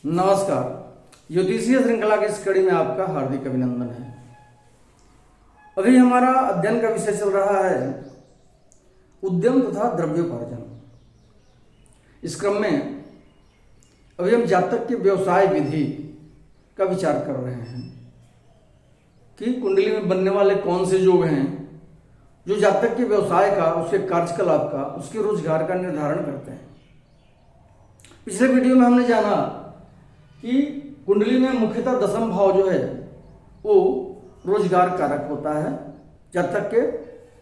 नमस्कार। ज्योतिषीय श्रृंखला की इस कड़ी में आपका हार्दिक अभिनंदन है। अभी हमारा अध्ययन का विषय चल रहा है उद्यम तथा द्रव्योपार्जन। इस क्रम में अभी हम जातक के व्यवसाय विधि का विचार कर रहे हैं कि कुंडली में बनने वाले कौन से योग हैं जो जातक के व्यवसाय का, उसके कार्यकलाप का, उसके रोजगार का निर्धारण करते हैं। पिछले वीडियो में हमने जाना कि कुंडली में मुख्यतः दशम भाव जो है वो रोजगार कारक होता है, जातक के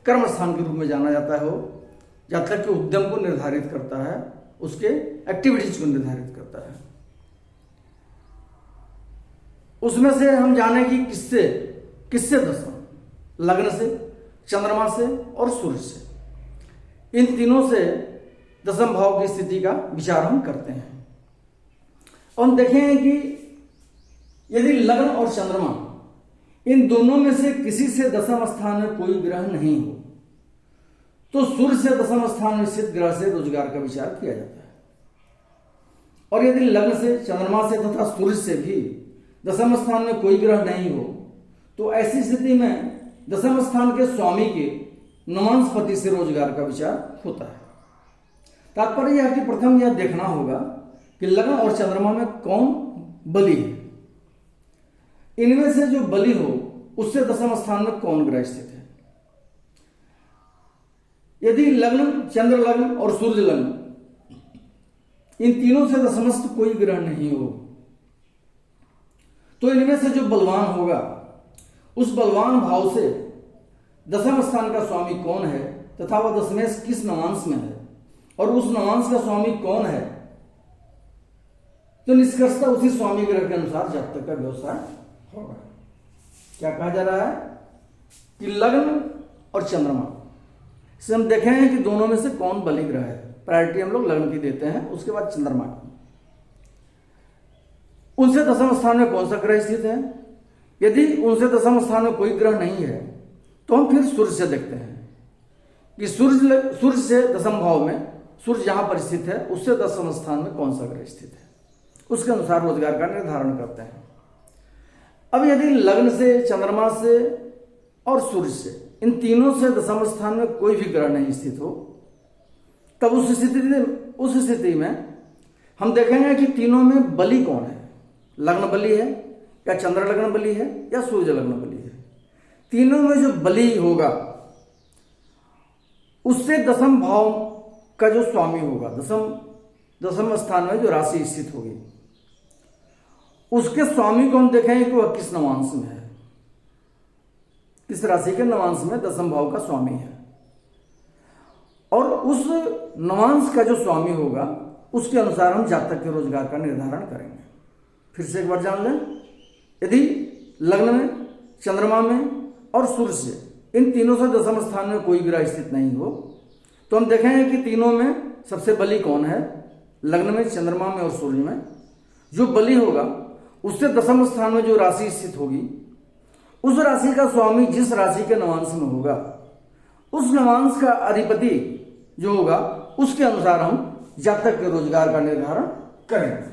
कर्म स्थान के रूप में जाना जाता है। वो जातक के उद्यम को निर्धारित करता है, उसके एक्टिविटीज को निर्धारित करता है। उसमें से हम जाने कि किससे दशम, लग्न से, चंद्रमा से और सूर्य से, इन तीनों से दशम भाव की स्थिति का विचार हम करते हैं। और हम देखें कि यदि लग्न और चंद्रमा इन दोनों में से किसी से दशम स्थान में कोई ग्रह नहीं हो तो सूर्य से दशम स्थान में स्थित ग्रह से रोजगार का विचार किया जाता है। और यदि लग्न से, चंद्रमा से तथा सूर्य से भी दशम स्थान में कोई ग्रह नहीं हो तो ऐसी स्थिति में दशम स्थान के स्वामी के नवांशपति से रोजगार का विचार होता है। तात्पर्य यह कि प्रथम यह देखना होगा कि लग्न और चंद्रमा में कौन बली है। इनमें से जो बली हो उससे दशम स्थान में कौन ग्रह स्थित है। यदि लग्न, चंद्र लग्न और सूर्य लग्न इन तीनों से दशमस्थ कोई ग्रह नहीं हो तो इनमें से जो बलवान होगा उस बलवान भाव से दशम स्थान का स्वामी कौन है तथा वह दशमेश किस नवांश में है और उस नवांश का स्वामी कौन है, तो निष्कर्षतः उसी स्वामी ग्रह के अनुसार जातक का व्यवसाय होगा। क्या कहा जा रहा है कि लग्न और चंद्रमा से हम देखे हैं कि दोनों में से कौन बली ग्रह है। प्रायोरिटी हम लोग लग्न की देते हैं, उसके बाद चंद्रमा की। उनसे दशम स्थान में कौन सा ग्रह स्थित है। यदि उनसे दशम स्थान में कोई ग्रह नहीं है तो हम फिर सूर्य से देखते हैं कि सूर्य से दशम भाव में सूर्य जहां पर स्थित है उससे दशम स्थान में कौन सा ग्रह स्थित है, उसके अनुसार रोजगार का निर्धारण करते हैं। अब यदि लग्न से, चंद्रमा से और सूर्य से इन तीनों से दशम स्थान में कोई भी ग्रह नहीं स्थित हो तब उस स्थिति में हम देखेंगे कि तीनों में बली कौन है। लग्न बली है या चंद्र लग्न बली है या सूर्य लग्न बली है। तीनों में जो बली होगा उससे दशम भाव का जो स्वामी होगा, दशम स्थान में जो राशि स्थित होगी उसके स्वामी को हम देखेंगे कि वह किस नवांश में है, किस राशि के नवांश में दशम भाव का स्वामी है। और उस नवांश का जो स्वामी होगा उसके अनुसार हम जातक के रोजगार का निर्धारण करेंगे। फिर से एक बार जान लें, यदि लग्न में, चंद्रमा में और सूर्य से इन तीनों से दशम स्थान में कोई ग्रह स्थित नहीं हो तो हम देखेंगे कि तीनों में सबसे बली कौन है। लग्न में, चंद्रमा में और सूर्य में जो बली होगा उससे दशम स्थान में जो राशि स्थित होगी उस राशि का स्वामी जिस राशि के नवांश में होगा उस नवांश का अधिपति जो होगा उसके अनुसार हम जातक के रोजगार का निर्धारण करेंगे।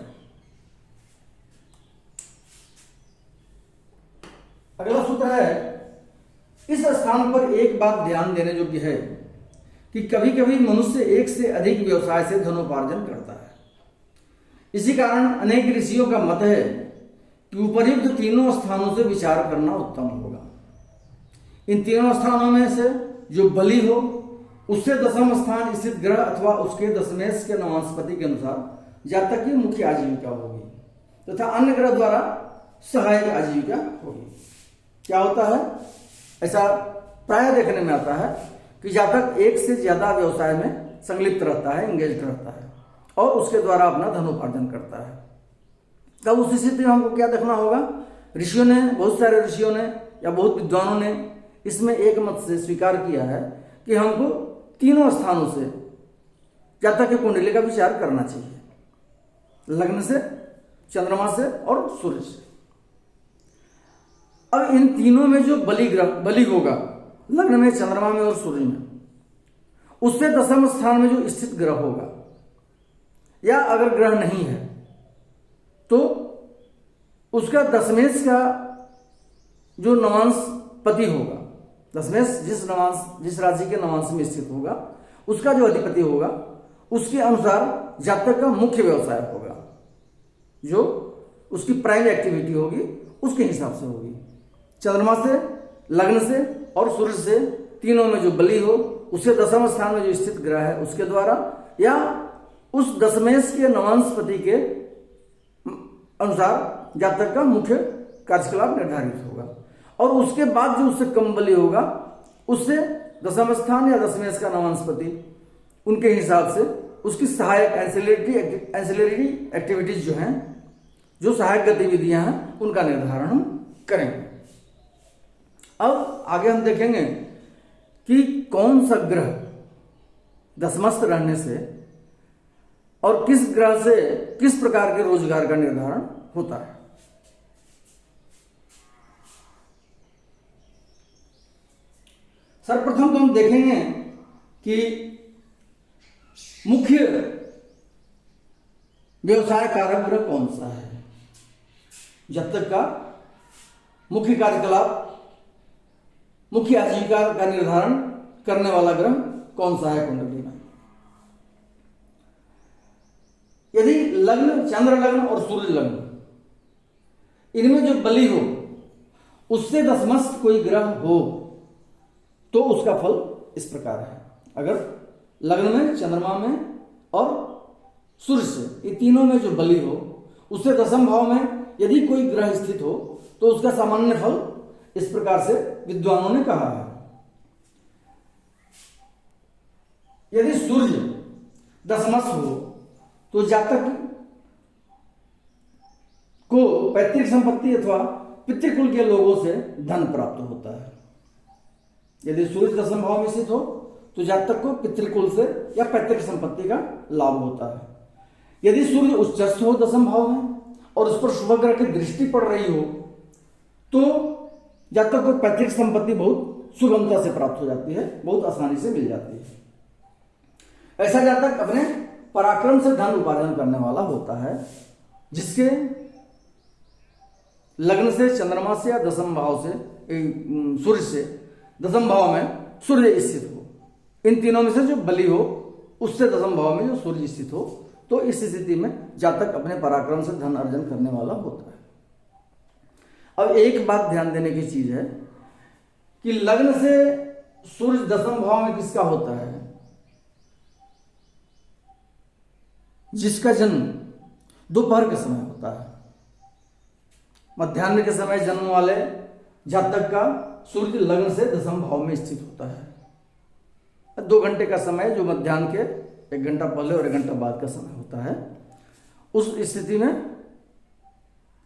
अगला सूत्र है, इस स्थान पर एक बात ध्यान देने योग्य है कि कभी कभी मनुष्य एक से अधिक व्यवसाय से धनोपार्जन करता है। इसी कारण अनेक ऋषियों का मत है कि उपर्युक्त तीनों स्थानों से विचार करना उत्तम होगा। इन तीनों स्थानों में से जो बली हो उससे दशम स्थान स्थित ग्रह अथवा उसके दशमेश के नवांशपति के अनुसार जातक की मुख्य आजीविका होगी तथा अन्य ग्रह द्वारा सहायक आजीविका होगी। क्या होता है, ऐसा प्राय देखने में आता है कि जातक एक से ज्यादा व्यवसाय में संलिप्त रहता है, एंगेज रहता है और उसके द्वारा अपना धनोपार्जन करता है। तब उस स्थिति में हमको क्या देखना होगा। ऋषियों ने, बहुत सारे ऋषियों ने या बहुत विद्वानों ने इसमें एक मत से स्वीकार किया है कि हमको तीनों स्थानों से जातक की कुंडली का विचार करना चाहिए, लग्न से, चंद्रमा से और सूर्य से। अब इन तीनों में जो बली होगा, लग्न में, चंद्रमा में और सूर्य में, उससे दशम स्थान में जो स्थित ग्रह होगा या अगर ग्रह नहीं है तो उसका दशमेश का जो नवांश पति होगा, दशमेश जिस राशि के नवांश में स्थित होगा उसका जो अधिपति होगा उसके अनुसार जातक का मुख्य व्यवसाय होगा, जो उसकी प्राइम एक्टिविटी होगी उसके हिसाब से होगी। चंद्रमा से, लग्न से और सूर्य से, तीनों में जो बली हो उससे दशम स्थान में जो स्थित ग्रह है उसके द्वारा, या उस दशमेश के नवांशपति के अनुसार जातक का मुख्य कार्यकलाप निर्धारित होगा। और उसके बाद जो उससे कम बली होगा उससे दशम स्थान या दशमेश का नवांशपति उनके हिसाब से उसकी सहायक एंसिलरी एक्टिविटीज जो हैं, जो सहायक गतिविधियां हैं, उनका निर्धारण हम करेंगे। अब आगे हम देखेंगे कि कौन सा ग्रह दशमस्थ रहने से और किस ग्रह से किस प्रकार के रोजगार का निर्धारण होता है। सर्वप्रथम तो हम देखेंगे कि मुख्य व्यवसाय कारक ग्रह कौन सा है। जब तक का मुख्य कार्यकलाप, मुख्य आजीविका का निर्धारण करने वाला ग्रह कौन सा है कुंडली में। यदि लग्न, चंद्र लग्न और सूर्य लग्न इनमें जो बली हो उससे दशमस्थ कोई ग्रह हो तो उसका फल इस प्रकार है। अगर लग्न में, चंद्रमा में और सूर्य से, ये तीनों में जो बली हो उससे दशम भाव में यदि कोई ग्रह स्थित हो तो उसका सामान्य फल इस प्रकार से विद्वानों ने कहा है। यदि सूर्य दशमस्थ हो तो जातक को पैतृक संपत्ति अथवा पितृकुल के लोगों से धन प्राप्त होता है। यदि सूर्य दशम भाव में स्थित हो तो जातक को पितृकुल से या पैतृक संपत्ति का लाभ होता है। यदि सूर्य उच्चस्थ हो दशम भाव में और उस पर शुभ ग्रह की दृष्टि पड़ रही हो तो जातक को पैतृक संपत्ति बहुत सुगमता से प्राप्त हो जाती है, बहुत आसानी से मिल जाती है। ऐसा जातक अपने पराक्रम से धन उपार्जन करने वाला होता है, जिसके लग्न से, चंद्रमा से या दशम भाव से, सूर्य से दशम भाव में सूर्य स्थित हो। इन तीनों में से जो बली हो उससे दशम भाव में जो सूर्य स्थित हो तो इस स्थिति में जातक अपने पराक्रम से धन अर्जन करने वाला होता है। अब एक बात ध्यान देने की चीज है कि लग्न से सूर्य दशम भाव में किसका होता है? जिसका जन्म दोपहर के समय होता है। मध्याह्न के समय जन्म वाले जातक का सूर्य लग्न से दशम भाव में स्थित होता है। 2 घंटे का समय जो मध्याह्न के 1 घंटा पहले और 1 घंटा बाद का समय होता है, उस स्थिति में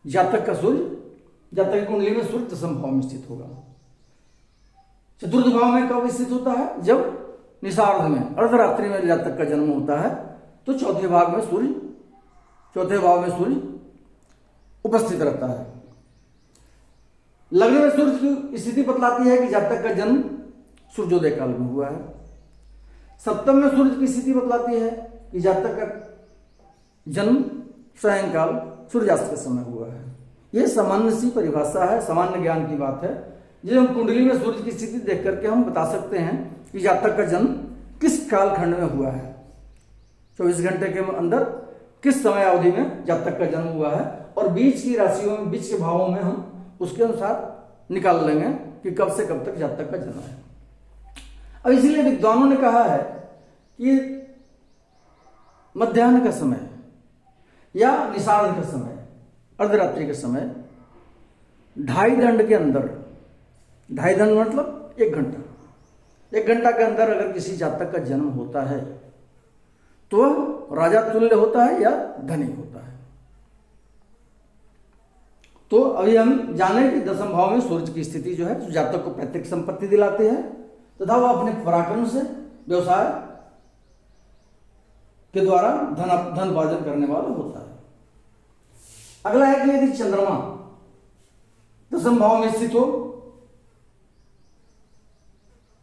जातक का सूर्य, जातक की कुंडली में सूर्य दशम भाव में स्थित होगा। चतुर्थ भाव में कब स्थित होता है? जब निषार्ध में, अर्धरात्रि में जातक का जन्म होता है तो चौथे भाव में सूर्य उपस्थित रहता है। लग्न में सूर्य की स्थिति बतलाती है कि जातक का जन्म सूर्योदय काल में हुआ है। सप्तम में सूर्य की स्थिति बतलाती है कि जातक का जन्म सायंकाल सूर्यास्त के समय हुआ है। यह सामान्य सी परिभाषा है, सामान्य ज्ञान की बात है, जिसे हम कुंडली में सूर्य की स्थिति देख करके हम बता सकते हैं कि जातक का जन्म किस कालखंड में हुआ है, 24 घंटे के अंदर किस समय अवधि में जातक का जन्म हुआ है, और बीच की राशियों में, बीच के भावों में हम उसके अनुसार निकाल लेंगे कि कब से कब तक जातक का जन्म है। अब इसलिए विद्वानों ने कहा है कि मध्याह्न का समय या निषाद का समय, अर्धरात्रि का समय, 2.5 दंड के अंदर, 2.5 दंड मतलब 1 घंटा, 1 घंटा के अंदर अगर किसी जातक का जन्म होता है तो वह राजा तुल्य होता है या धनी होता है। तो अभी हम जाने कि दशम भाव में सूर्य की स्थिति जो है जातक को पैतृक संपत्ति दिलाती है तथा वह अपने पराक्रम से व्यवसाय के द्वारा धन उपार्जन करने वाला होता है। अगला है कि यदि चंद्रमा दशम भाव में स्थित हो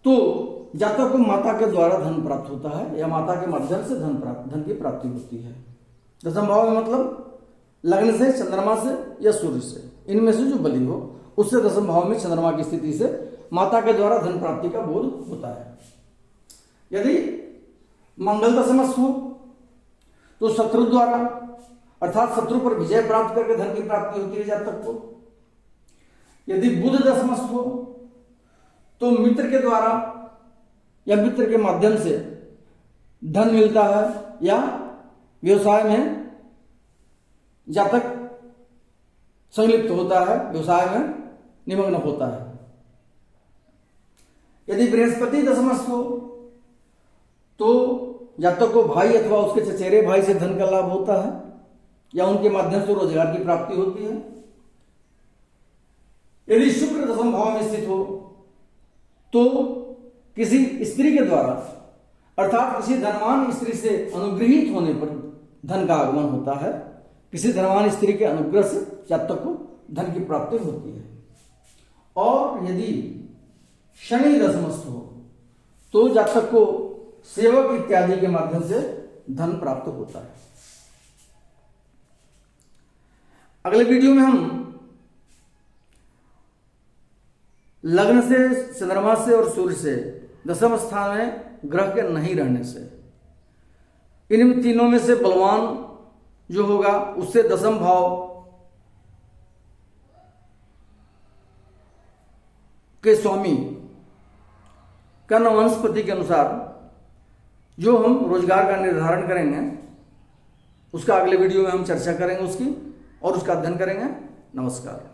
तो जातक को माता के द्वारा धन प्राप्त होता है या माता के माध्यम से धन की प्राप्ति होती है। दशम भाव में मतलब लग्न से, चंद्रमा से या सूर्य से, इनमें से जो बली हो उससे दसम भाव में चंद्रमा की स्थिति से माता के द्वारा धन प्राप्ति का बोध होता है। यदि मंगल दशमस्थ हो तो शत्रु द्वारा अर्थात शत्रु पर विजय प्राप्त करके धन की प्राप्ति होती है जातक को। यदि बुध दशमस्थ हो तो मित्र के द्वारा या मित्र के माध्यम से धन मिलता है या व्यवसाय में जातक संलिप्त होता है, व्यवसाय में निमग्न होता है। यदि बृहस्पति दशमस्थ हो तो जातक को भाई अथवा उसके चचेरे भाई से धन का लाभ होता है या उनके माध्यम से रोजगार की प्राप्ति होती है। यदि शुक्र दशम भाव में स्थित हो तो किसी स्त्री के द्वारा अर्थात किसी धनवान स्त्री से अनुग्रहित होने पर धन का आगमन होता है। किसी धनवान स्त्री के अनुग्रह से जातक को धन की प्राप्ति होती है। और यदि शनि दशमस्थ हो तो जातक को सेवक इत्यादि के माध्यम से धन प्राप्त होता है। अगले वीडियो में हम लग्न से, चंद्रमा से और सूर्य से दसम स्थान में ग्रह के नहीं रहने से इन तीनों में से बलवान जो होगा उससे दसम भाव के स्वामी कर्ण वंशपति के अनुसार जो हम रोजगार का निर्धारण करेंगे उसका अगले वीडियो में हम चर्चा करेंगे उसकी और उसका अध्ययन करेंगे। नमस्कार।